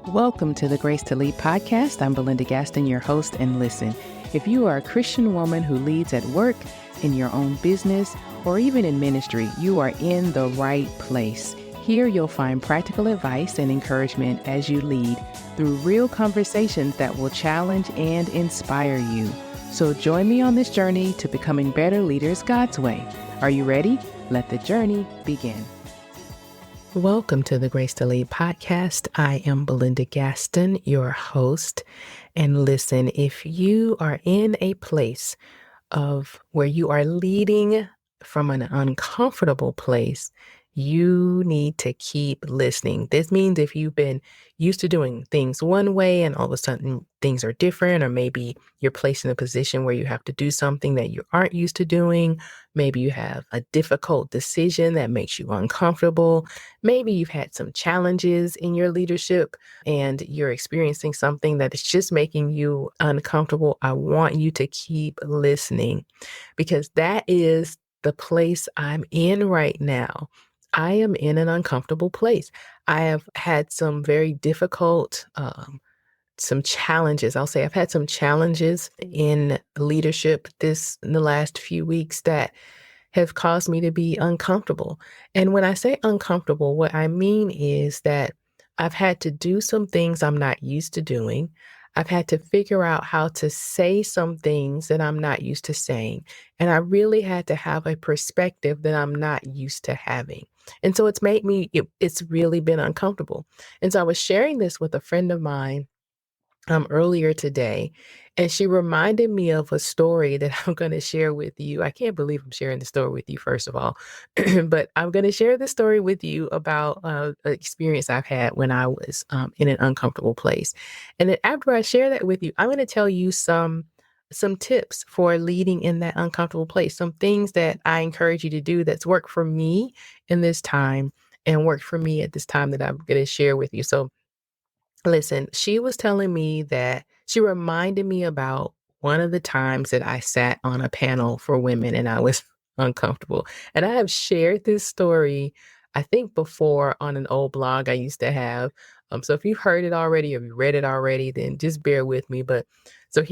Welcome to the Grace to Lead podcast. I'm Belinda Gaston, your host, and listen, if you are a Christian woman who leads at work, in your own business, or even in ministry, you are in the right place. Here you'll find practical advice and encouragement as you lead through real conversations that will challenge and inspire you. So join me on this journey to becoming better leaders God's way. Are you ready? Let the journey begin. Welcome to the Grace to Lead podcast. I am Belinda Gaston, your host. And listen, if you are in a place of where you are leading from an uncomfortable place, you need to keep listening. This means if you've been used to doing things one way and all of a sudden things are different, or maybe you're placed in a position where you have to do something that you aren't used to doing. Maybe you have a difficult decision that makes you uncomfortable. Maybe you've had some challenges in your leadership and you're experiencing something that is just making you uncomfortable. I want you to keep listening because that is the place I'm in right now. I am in an uncomfortable place. I have had some very difficult, some challenges. I'll say I've had some challenges in leadership in the last few weeks that have caused me to be uncomfortable. And when I say uncomfortable, what I mean is that I've had to do some things I'm not used to doing. I've had to figure out how to say some things that I'm not used to saying. And I really had to have a perspective that I'm not used to having. And so it's really been uncomfortable. And so I was sharing this with a friend of mine earlier today, and she reminded me of a story that I'm going to share with you. I can't believe I'm sharing the story with you, first of all, but I'm going to share the story with you about an experience I've had when I was in an uncomfortable place. And then after I share that with you, I'm going to tell you some tips for leading in that uncomfortable place, some things that I encourage you to do that's worked for me in this time and worked for me at this time that I'm going to share with you. So listen, she was telling me that she reminded me about one of the times that I sat on a panel for women and I was uncomfortable. And I have shared this story, I think, before on an old blog I used to have. So if you've heard it already or you read it already, then just bear with me. But so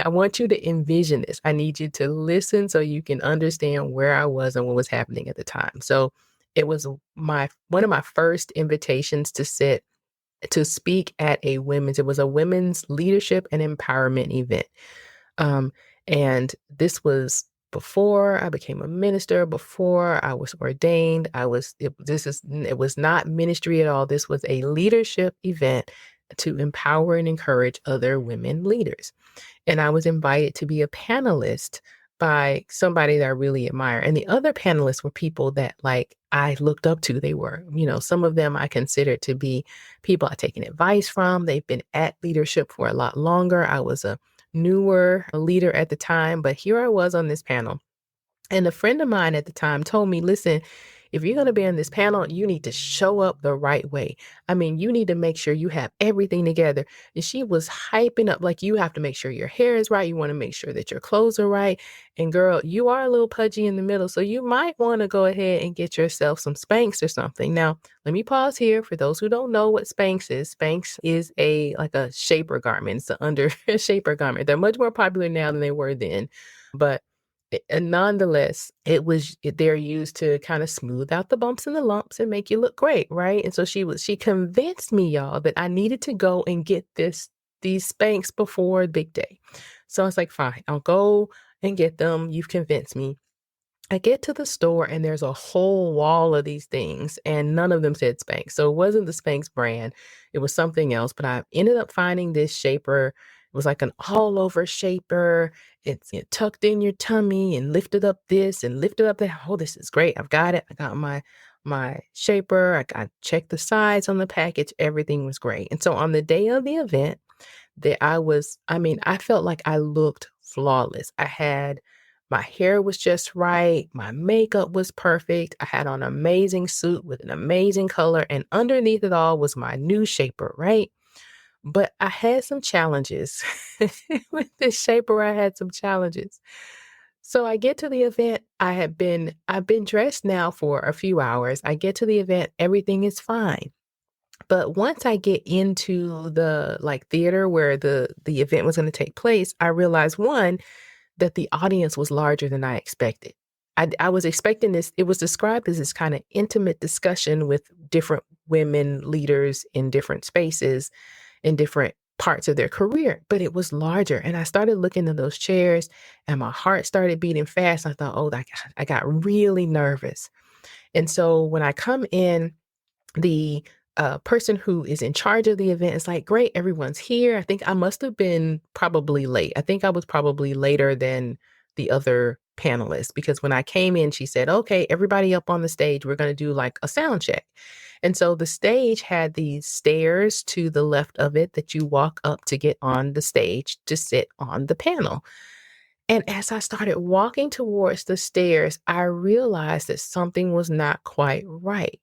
I want you to envision this. I need you to listen so you can understand where I was and what was happening at the time. So it was one of my first invitations to speak at it was a women's leadership and empowerment event. Um, and this was before I became a minister, before I was ordained. It was not ministry at all. This was a leadership event to empower and encourage other women leaders. And I was invited to be a panelist by somebody that I really admire. And the other panelists were people that I looked up to. They were, some of them I considered to be people I've taken advice from. They've been at leadership for a lot longer. I was a newer leader at the time, but here I was on this panel. And a friend of mine at the time told me, listen, if you're going to be on this panel, you need to show up the right way. I mean, you need to make sure you have everything together. And she was hyping up, like, you have to make sure your hair is right. You want to make sure that your clothes are right. And girl, you are a little pudgy in the middle. So you might want to go ahead and get yourself some Spanx or something. Now, let me pause here. For those who don't know what Spanx is, Spanx is like a shaper garment. It's an under shaper garment. They're much more popular now than they were then. But and nonetheless, they're used to kind of smooth out the bumps and the lumps and make you look great, right? And so she convinced me, y'all, that I needed to go and get these Spanx before the big day. So I was like, fine, I'll go and get them. You've convinced me. I get to the store and there's a whole wall of these things and none of them said Spanx. So it wasn't the Spanx brand. It was something else, but I ended up finding this shaper. It was like an all over shaper. It tucked in your tummy and lifted up this and lifted up that. Oh, this is great. I've got it. I got my shaper. I checked the size on the package. Everything was great. And so on the day of the event I felt like I looked flawless. My hair was just right. My makeup was perfect. I had on an amazing suit with an amazing color. And underneath it all was my new shaper, right? But I had some challenges with this shaper. I had some challenges. So I get to the event. I've been dressed now for a few hours. I get to the event. Everything is fine. But once I get into the like theater where the event was going to take place, I realized one, that the audience was larger than I expected. I was expecting this, it was described as this kind of intimate discussion with different women leaders in different spaces, in different parts of their career, but it was larger. And I started looking at those chairs and my heart started beating fast. I thought, oh, I got really nervous. And so when I come in, the person who is in charge of the event is like, great, everyone's here. I think I must have been probably late. I think I was probably later than the other panelists because when I came in, she said, okay, everybody up on the stage, we're going to do like a sound check. And so the stage had these stairs to the left of it that you walk up to get on the stage to sit on the panel. And as I started walking towards the stairs, I realized that something was not quite right.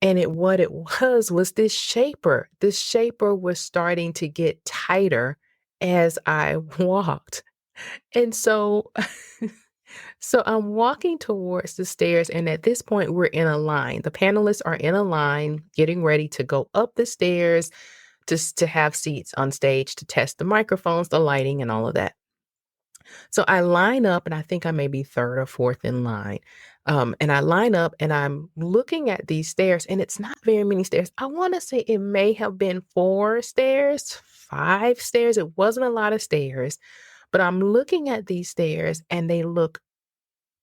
And what it was this shaper. This shaper was starting to get tighter as I walked. And so so I'm walking towards the stairs, and at this point we're in a line. The panelists are in a line getting ready to go up the stairs to have seats on stage to test the microphones, the lighting, and all of that. So I line up, and I think I may be third or fourth in line. And I line up and I'm looking at these stairs, and it's not very many stairs. I want to say it may have been 4 stairs, 5 stairs. It wasn't a lot of stairs, but I'm looking at these stairs and they look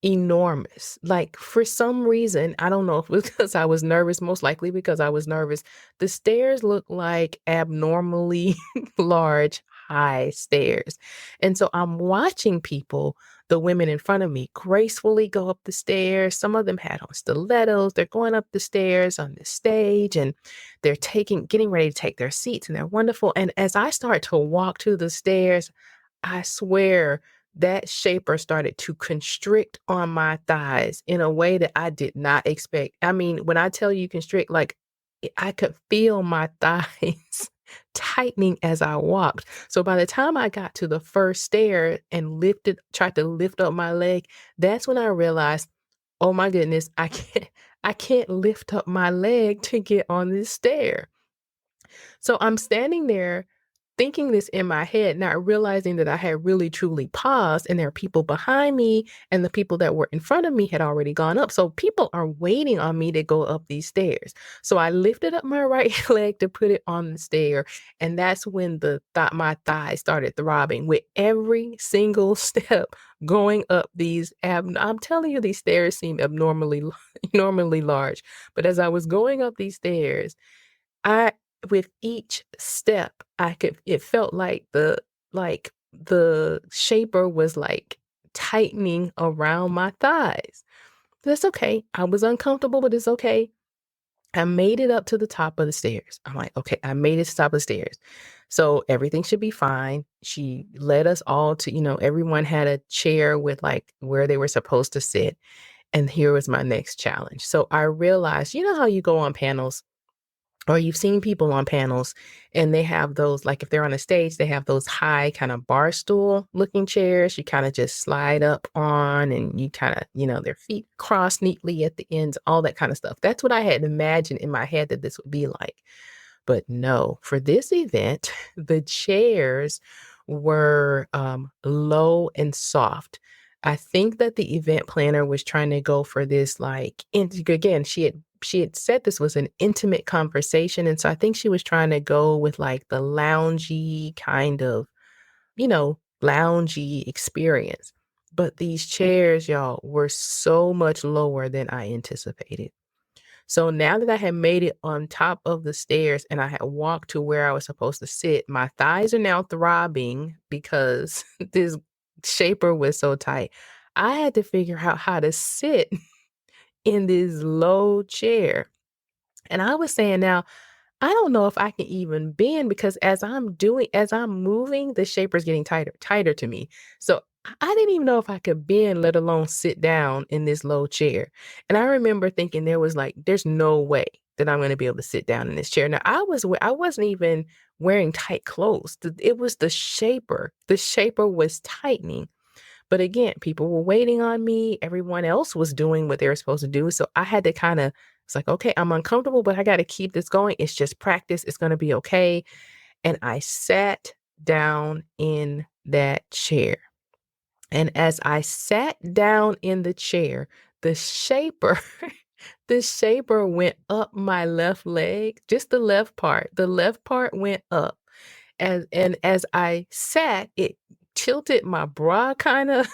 enormous. Like, for some reason, I don't know if it was because I was nervous, most likely because I was nervous. The stairs look like abnormally large, high stairs. And so I'm watching people, the women in front of me, gracefully go up the stairs. Some of them had on stilettos. They're going up the stairs on the stage and they're getting ready to take their seats, and they're wonderful. And as I start to walk to the stairs, I swear that shaper started to constrict on my thighs in a way that I did not expect. I mean, when I tell you constrict, like I could feel my thighs tightening as I walked. So by the time I got to the first stair and tried to lift up my leg, that's when I realized, oh my goodness, I can't lift up my leg to get on this stair. So I'm standing there thinking this in my head, not realizing that I had really truly paused, and there are people behind me, and the people that were in front of me had already gone up. So people are waiting on me to go up these stairs. So I lifted up my right leg to put it on the stair, and that's when my thigh started throbbing with every single step going up these. I'm telling you, these stairs seem abnormally, normally large. But as I was going up these stairs, I with each step, it felt like the shaper was like tightening around my thighs. That's okay. I was uncomfortable, but it's okay. I made it up to the top of the stairs. I'm like, okay, I made it to the top of the stairs. So everything should be fine. She led us all to, everyone had a chair with like where they were supposed to sit. And here was my next challenge. So I realized, you know how you go on panels, or you've seen people on panels and they have those, like if they're on a stage, they have those high kind of bar stool looking chairs you kind of just slide up on, and you kind of, their feet cross neatly at the ends, all that kind of stuff. That's what I had imagined in my head that this would be like. But no, for this event, the chairs were low and soft. I think that the event planner was trying to go for this, like, again, she had said this was an intimate conversation. And so I think she was trying to go with like the loungy kind of, loungy experience. But these chairs, y'all, were so much lower than I anticipated. So now that I had made it on top of the stairs and I had walked to where I was supposed to sit, my thighs are now throbbing because this shaper was so tight. I had to figure out how to sit in this low chair. And I was saying, now, I don't know if I can even bend because as I'm moving, the shaper's getting tighter to me. So I didn't even know if I could bend, let alone sit down in this low chair. And I remember thinking there's no way that I'm going to be able to sit down in this chair. Now I wasn't even wearing tight clothes. It was the shaper. The shaper was tightening. But again, people were waiting on me. Everyone else was doing what they were supposed to do. So I had to kind of, it's like, okay, I'm uncomfortable, but I got to keep this going. It's just practice. It's going to be okay. And I sat down in that chair. And as I sat down in the chair, the shaper, the shaper went up my left leg, just the left part. The left part went up. And as I sat, it tilted my bra kind of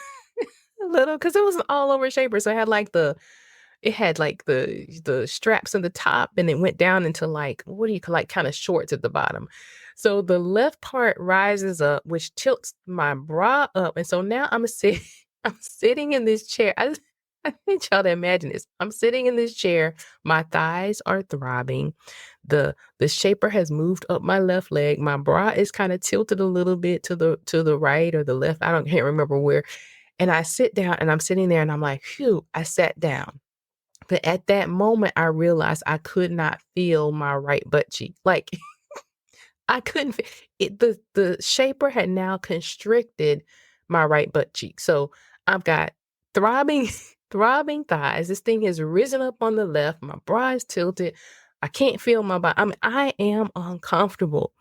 a little because it was all over shaper. So I had like it had like the straps in the top and it went down into like, what do you call, like kind of shorts at the bottom. So the left part rises up, which tilts my bra up. And so now I'm sitting in this chair. I need y'all to imagine this. I'm sitting in this chair. My thighs are throbbing. The shaper has moved up my left leg. My bra is kind of tilted a little bit to the right or the left. Can't remember where. And I sit down and I'm sitting there and I'm like, phew, I sat down. But at that moment, I realized I could not feel my right butt cheek. Like I couldn't it. The shaper had now constricted my right butt cheek. So I've got throbbing, throbbing thighs. This thing has risen up on the left. My bra is tilted. I can't feel my body. I mean, I am uncomfortable.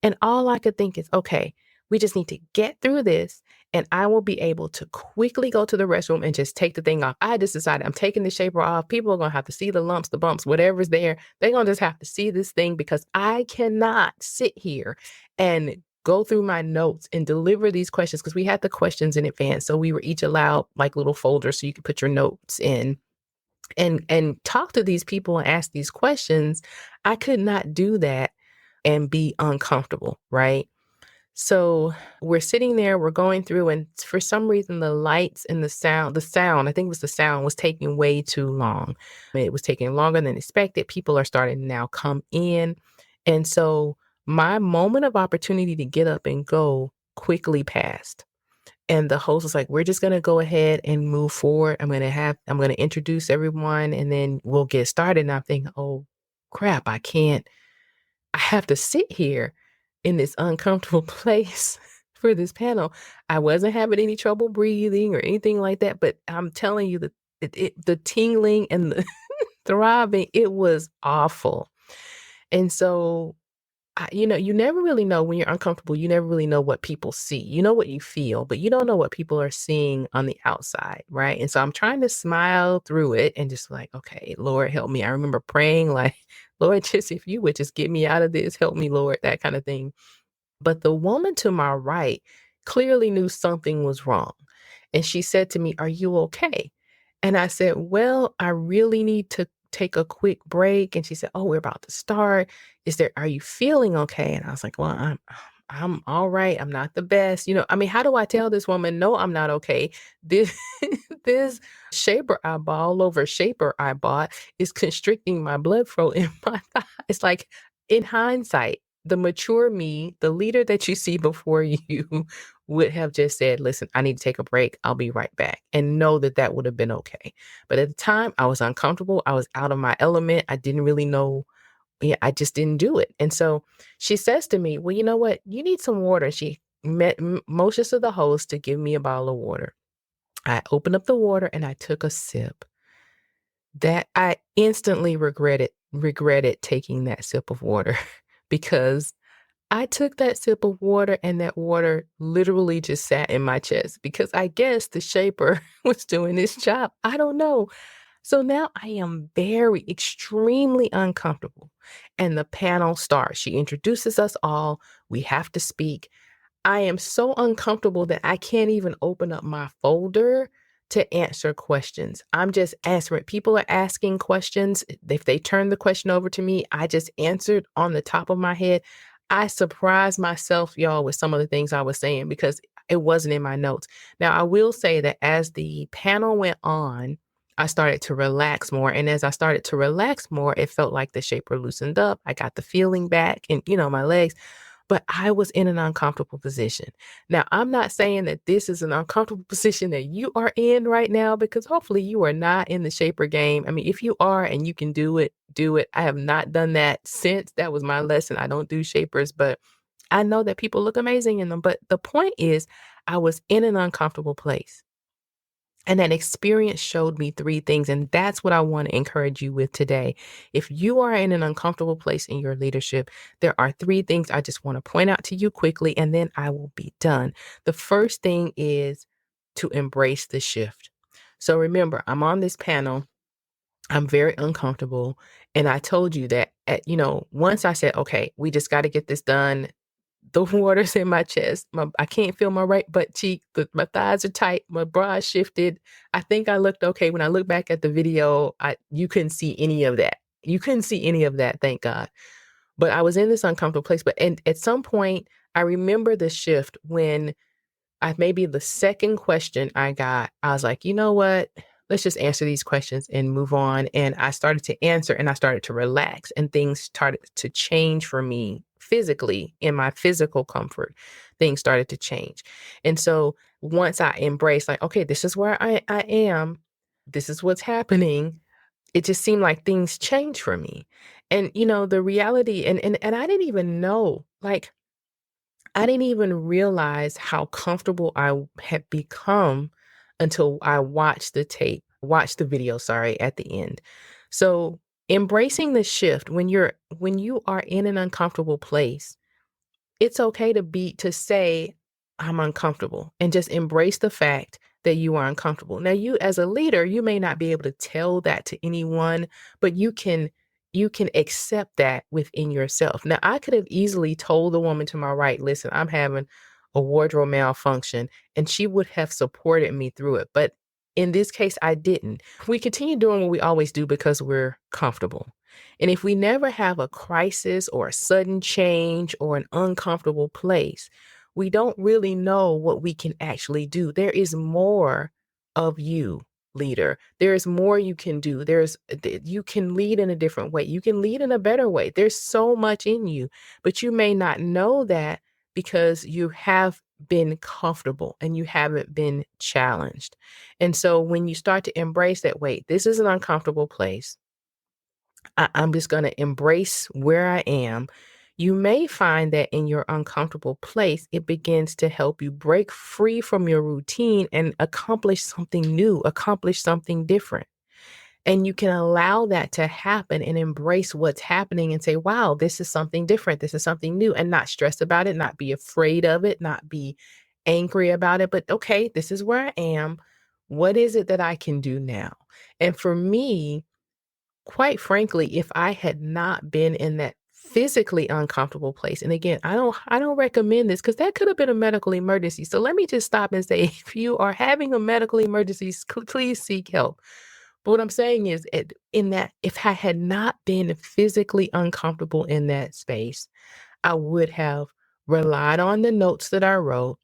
And all I could think is, okay, we just need to get through this and I will be able to quickly go to the restroom and just take the thing off. I just decided I'm taking the shaper off. People are going to have to see the lumps, the bumps, whatever's there. They're going to just have to see this thing because I cannot sit here and go through my notes and deliver these questions because we had the questions in advance. So we were each allowed like little folders so you could put your notes in and talk to these people and ask these questions. I could not do that and be uncomfortable, right? So we're sitting there, we're going through, and for some reason, the lights and the sound, I think it was the sound, was taking way too long. It was taking longer than expected. People are starting to now come in. And so my moment of opportunity to get up and go quickly passed. And the host was like, we're just going to go ahead and move forward. I'm going to introduce everyone and then we'll get started. And I'm thinking, oh crap, I have to sit here in this uncomfortable place for this panel. I wasn't having any trouble breathing or anything like that, but I'm telling you that the tingling and the throbbing, it was awful. And so, you never really know when you're uncomfortable. You never really know what people see. You know what you feel, but you don't know what people are seeing on the outside, right? And so I'm trying to smile through it and just like, okay, Lord, help me. I remember praying like, Lord, just if you would just get me out of this, help me, Lord, that kind of thing. But the woman to my right clearly knew something was wrong. And she said to me, "Are you okay?" And I said, "Well, I really need to take a quick break." And she said, "Oh, we're about to start. Are you feeling okay?" And I was like, "Well, I'm all right. I'm not the best." I mean, how do I tell this woman, no, I'm not okay? This this shaper I bought, all over shaper I bought, is constricting my blood flow in my thigh. It's like, in hindsight, the mature me, the leader that you see before you would have just said, listen, I need to take a break. I'll be right back. And know that that would have been okay. But at the time, I was uncomfortable. I was out of my element. I didn't really know. Yeah, I just didn't do it. And so she says to me, well, you know what? You need some water. She motions to the host to give me a bottle of water. I opened up the water and I took a sip. That I instantly regretted taking that sip of water because I took that sip of water and that water literally just sat in my chest because I guess the shaper was doing his job. I don't know. So now I am extremely uncomfortable. And the panel starts. She introduces us all. We have to speak. I am so uncomfortable that I can't even open up my folder to answer questions. I'm just answering. People are asking questions. If they turn the question over to me, I just answered on the top of my head. I surprised myself, y'all, with some of the things I was saying because it wasn't in my notes. Now, I will say that as the panel went on, I started to relax more. And as I started to relax more, it felt like the shaper loosened up. I got the feeling back in, my legs. But I was in an uncomfortable position. Now, I'm not saying that this is an uncomfortable position that you are in right now, because hopefully you are not in the shaper game. I mean, if you are and you can do it, do it. I have not done that since. That was my lesson. I don't do shapers, but I know that people look amazing in them. But the point is, I was in an uncomfortable place. And that experience showed me three things. And that's what I want to encourage you with today. If you are in an uncomfortable place in your leadership, there are three things I just want to point out to you quickly, and then I will be done. The first thing is to embrace the shift. So remember, I'm on this panel. I'm very uncomfortable. And I told you that, once I said, okay, we just got to get this done, the water's in my chest. I can't feel my right butt cheek. My thighs are tight. My bra is shifted. I think I looked okay. When I look back at the video, you couldn't see any of that. You couldn't see any of that, thank God. But I was in this uncomfortable place. And at some point, I remember the shift when maybe the second question I got, I was like, you know what? Let's just answer these questions and move on. And I started to answer and I started to relax and things started to change for me physically in my physical comfort. Things started to change. And so once I embraced like, okay, this is where I am. This is what's happening. It just seemed like things changed for me. And, the reality and I didn't even know, like, I didn't even realize how comfortable I had become until I watched the video, sorry, at the end. So, embracing the shift when you are in an uncomfortable place, it's okay to say, I'm uncomfortable, and just embrace the fact that you are uncomfortable. Now, you as a leader, you may not be able to tell that to anyone, but you can accept that within yourself. Now, I could have easily told the woman to my right, listen, I'm having a wardrobe malfunction, and she would have supported me through it. But in this case, I didn't. We continue doing what we always do because we're comfortable. And if we never have a crisis or a sudden change or an uncomfortable place, we don't really know what we can actually do. There is more of you, leader. There is more you can do. You can lead in a different way. You can lead in a better way. There's so much in you, but you may not know that because you have been comfortable and you haven't been challenged. And so when you start to embrace that, wait, this is an uncomfortable place. I'm just going to embrace where I am. You may find that in your uncomfortable place, it begins to help you break free from your routine and accomplish something new, accomplish something different. And you can allow that to happen and embrace what's happening and say, wow, this is something different. This is something new, and not stress about it, not be afraid of it, not be angry about it. But okay, this is where I am. What is it that I can do now? And for me, quite frankly, if I had not been in that physically uncomfortable place, and again, I don't recommend this because that could have been a medical emergency. So let me just stop and say, if you are having a medical emergency, please seek help. But what I'm saying is, in that, if I had not been physically uncomfortable in that space, I would have relied on the notes that I wrote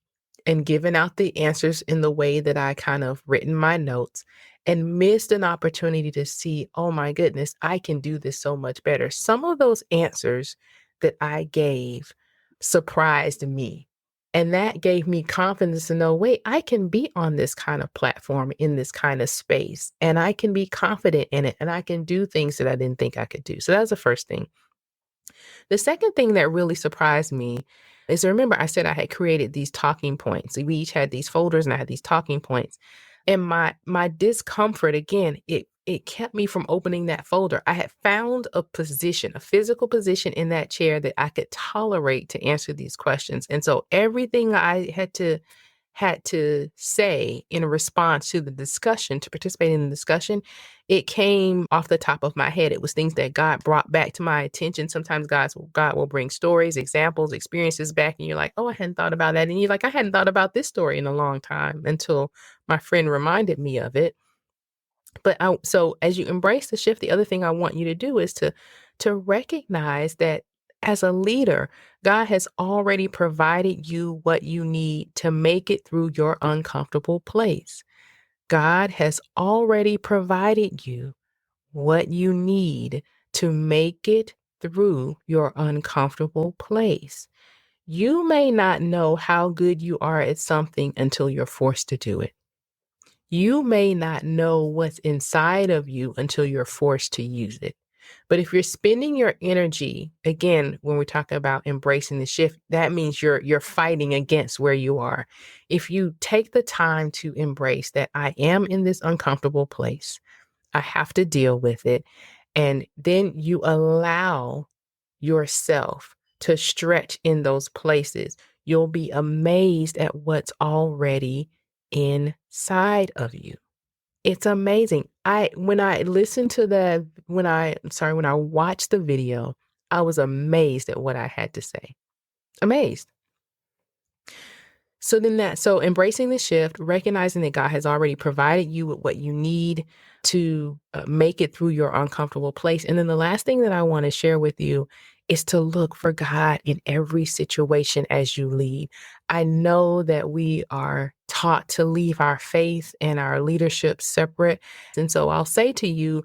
and given out the answers in the way that I kind of written my notes, and missed an opportunity to see, oh my goodness, I can do this so much better. Some of those answers that I gave surprised me. And that gave me confidence to know, wait, I can be on this kind of platform in this kind of space, and I can be confident in it, and I can do things that I didn't think I could do. So that's the first thing. The second thing that really surprised me is, remember I said I had created these talking points. We each had these folders and I had these talking points. And my discomfort, again, it kept me from opening that folder. I had found a position, a physical position in that chair that I could tolerate to answer these questions. And so everything I had to say in response to the discussion, to participate in the discussion, it came off the top of my head. It was things that God brought back to my attention. Sometimes God will bring stories, examples, experiences back, and you're like, oh, I hadn't thought about that. And you're like, I hadn't thought about this story in a long time until my friend reminded me of it. So as you embrace the shift, the other thing I want you to do is to recognize that as a leader, God has already provided you what you need to make it through your uncomfortable place. God has already provided you what you need to make it through your uncomfortable place. You may not know how good you are at something until you're forced to do it. You may not know what's inside of you until you're forced to use it. But if you're spending your energy, again, when we're talking about embracing the shift, that means you're fighting against where you are. If you take the time to embrace that I am in this uncomfortable place, I have to deal with it, and then you allow yourself to stretch in those places, you'll be amazed at what's already inside of you. It's amazing. When I listened to the when I watched the video, I was amazed at what I had to say. Amazed. So embracing the shift, recognizing that God has already provided you with what you need to make it through your uncomfortable place. And then the last thing that I want to share with you is to look for God in every situation as you lead. I know that we are taught to leave our faith and our leadership separate. And so I'll say to you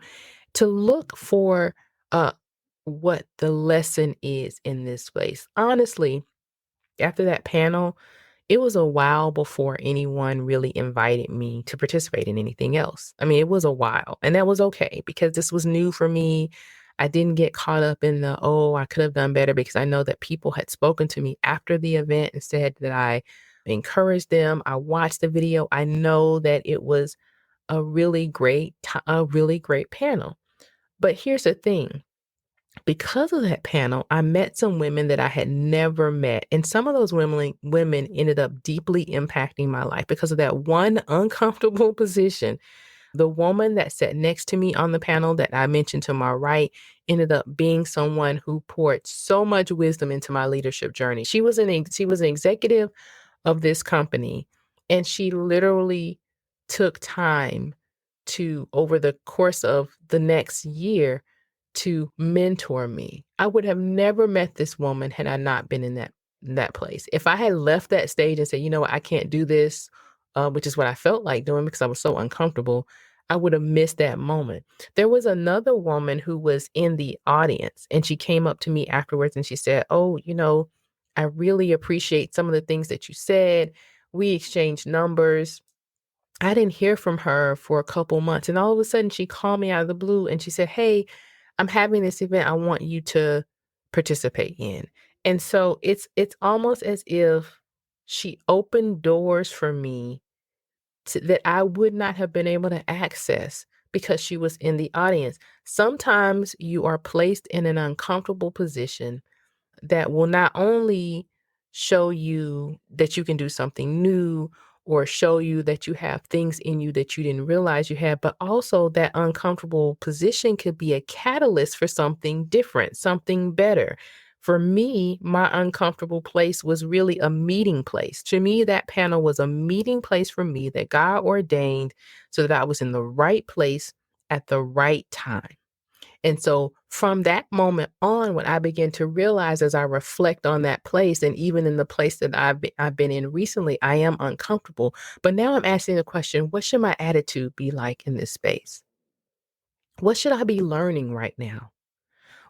to look for uh, what the lesson is in this place. Honestly, after that panel, it was a while before anyone really invited me to participate in anything else. I mean, it was a while, and that was okay because this was new for me. I didn't get caught up in the, oh, I could have done better because I know that people had spoken to me after the event and said that I encouraged them. I watched the video. I know that it was a really great panel. But here's the thing. Because of that panel, I met some women that I had never met. And some of those women ended up deeply impacting my life because of that one uncomfortable position. The woman that sat next to me on the panel that I mentioned to my right ended up being someone who poured so much wisdom into my leadership journey. She was an executive of this company, and she literally took time to, over the course of the next year, to mentor me. I would have never met this woman had I not been in that place. If I had left that stage and said, you know what, I can't do this, which is what I felt like doing because I was so uncomfortable, I would have missed that moment. There was another woman who was in the audience, and she came up to me afterwards and she said, oh, I really appreciate some of the things that you said. We exchanged numbers. I didn't hear from her for a couple months. And all of a sudden she called me out of the blue and she said, hey, I'm having this event I want you to participate in. And so it's almost as if she opened doors for me that I would not have been able to access because she was in the audience. Sometimes you are placed in an uncomfortable position that will not only show you that you can do something new or show you that you have things in you that you didn't realize you had, but also that uncomfortable position could be a catalyst for something different, something better. For me, my uncomfortable place was really a meeting place. To me, that panel was a meeting place for me that God ordained so that I was in the right place at the right time. And so from that moment on, when I began to realize as I reflect on that place, and even in the place that I've been in recently, I am uncomfortable. But now I'm asking the question, what should my attitude be like in this space? What should I be learning right now?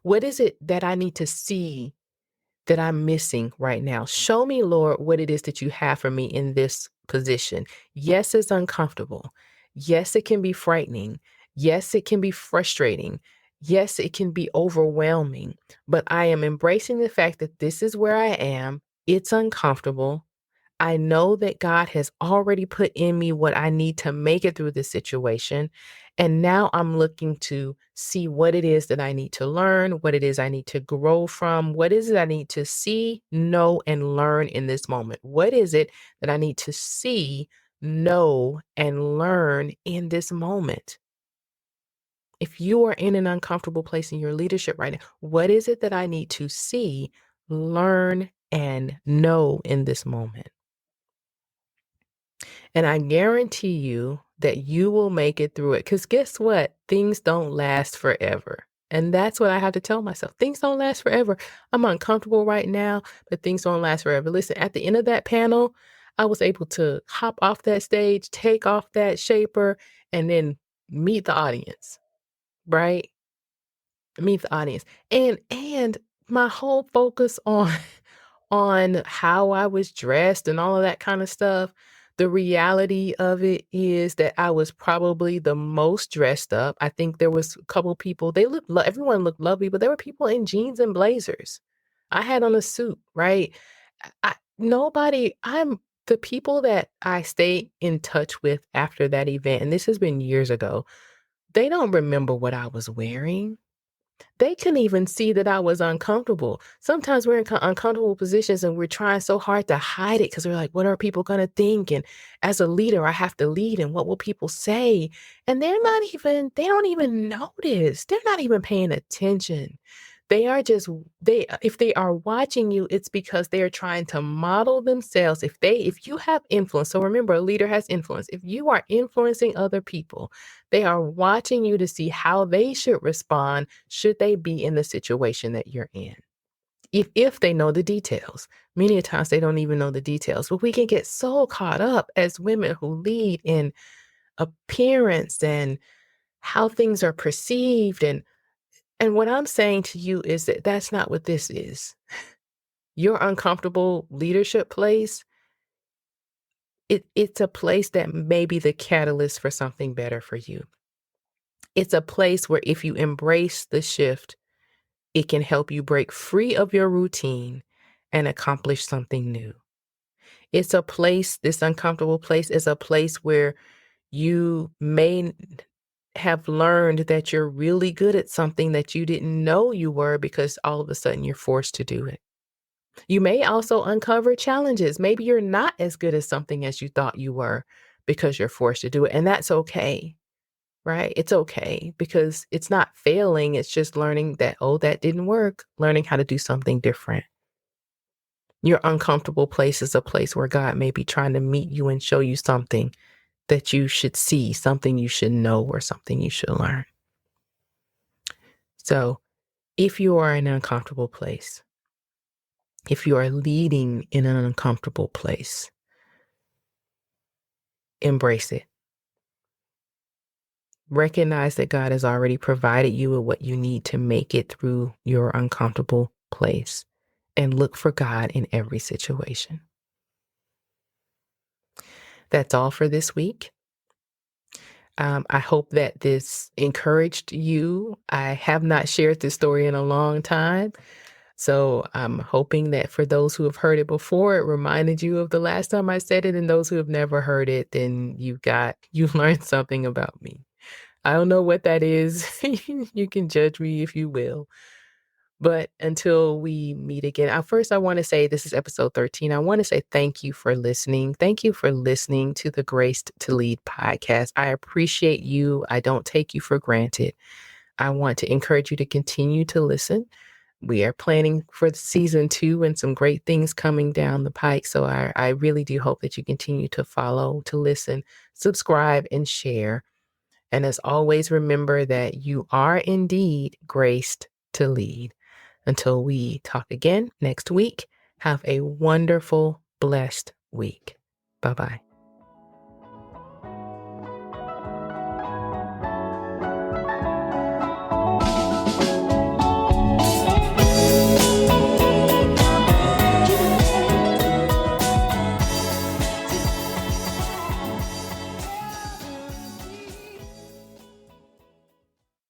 What is it that I need to see that I'm missing right now? Show me, Lord, what it is that you have for me in this position. Yes, it's uncomfortable. Yes, it can be frightening. Yes, it can be frustrating. Yes, it can be overwhelming. But I am embracing the fact that this is where I am. It's uncomfortable. I know that God has already put in me what I need to make it through this situation. And now I'm looking to see what it is that I need to learn, what it is I need to grow from, what is it I need to see, know, and learn in this moment. What is it that I need to see, know, and learn in this moment? If you are in an uncomfortable place in your leadership right now, what is it that I need to see, learn, and know in this moment? And I guarantee you that you will make it through it. Because guess what? Things don't last forever. And that's what I have to tell myself. Things don't last forever. I'm uncomfortable right now, but things don't last forever. Listen, at the end of that panel, I was able to hop off that stage, take off that shaper, and then meet the audience, right? Meet the audience. And my whole focus on on how I was dressed and all of that kind of stuff, The reality of it is that I was probably the most dressed up. I think there was a couple people, everyone looked lovely, but there were people in jeans and blazers. I had on a suit, right? I'm the people that I stay in touch with after that event, and this has been years ago, they don't remember what I was wearing. They couldn't even see that I was uncomfortable. Sometimes we're in uncomfortable positions and we're trying so hard to hide it because we're like, what are people going to think? And as a leader, I have to lead, and what will people say? And they don't even notice. They're not even paying attention. They are just, if they are watching you, it's because they are trying to model themselves. If you have influence, so remember, a leader has influence. If you are influencing other people, they are watching you to see how they should respond should they be in the situation that you're in. If they know the details. Many times they don't even know the details. But we can get so caught up as women who lead in appearance and how things are perceived. And what I'm saying to you is that that's not what this is. Your uncomfortable leadership place, it's a place that may be the catalyst for something better for you. It's a place where if you embrace the shift, it can help you break free of your routine and accomplish something new. It's a place, this uncomfortable place is a place where you may have learned that you're really good at something that you didn't know you were because all of a sudden you're forced to do it. You may also uncover challenges. Maybe you're not as good at something as you thought you were because you're forced to do it. And that's okay, right? It's okay because it's not failing. It's just learning that, oh, that didn't work, learning how to do something different. Your uncomfortable place is a place where God may be trying to meet you and show you something that you should see, something you should know, or something you should learn. So if you are in an uncomfortable place, if you are leading in an uncomfortable place, embrace it. Recognize that God has already provided you with what you need to make it through your uncomfortable place, and look for God in every situation. That's all for this week. I hope that this encouraged you. I have not shared this story in a long time. So I'm hoping that for those who have heard it before, it reminded you of the last time I said it, and those who have never heard it, then you've learned something about me. I don't know what that is. You can judge me if you will. But until we meet again, first I want to say this is episode 13. I want to say thank you for listening. Thank you for listening to the Graced to Lead podcast. I appreciate you. I don't take you for granted. I want to encourage you to continue to listen. We are planning for season 2 and some great things coming down the pike. So I really do hope that you continue to follow, to listen, subscribe, and share. And as always, remember that you are indeed graced to lead. Until we talk again next week, have a wonderful, blessed week. Bye-bye.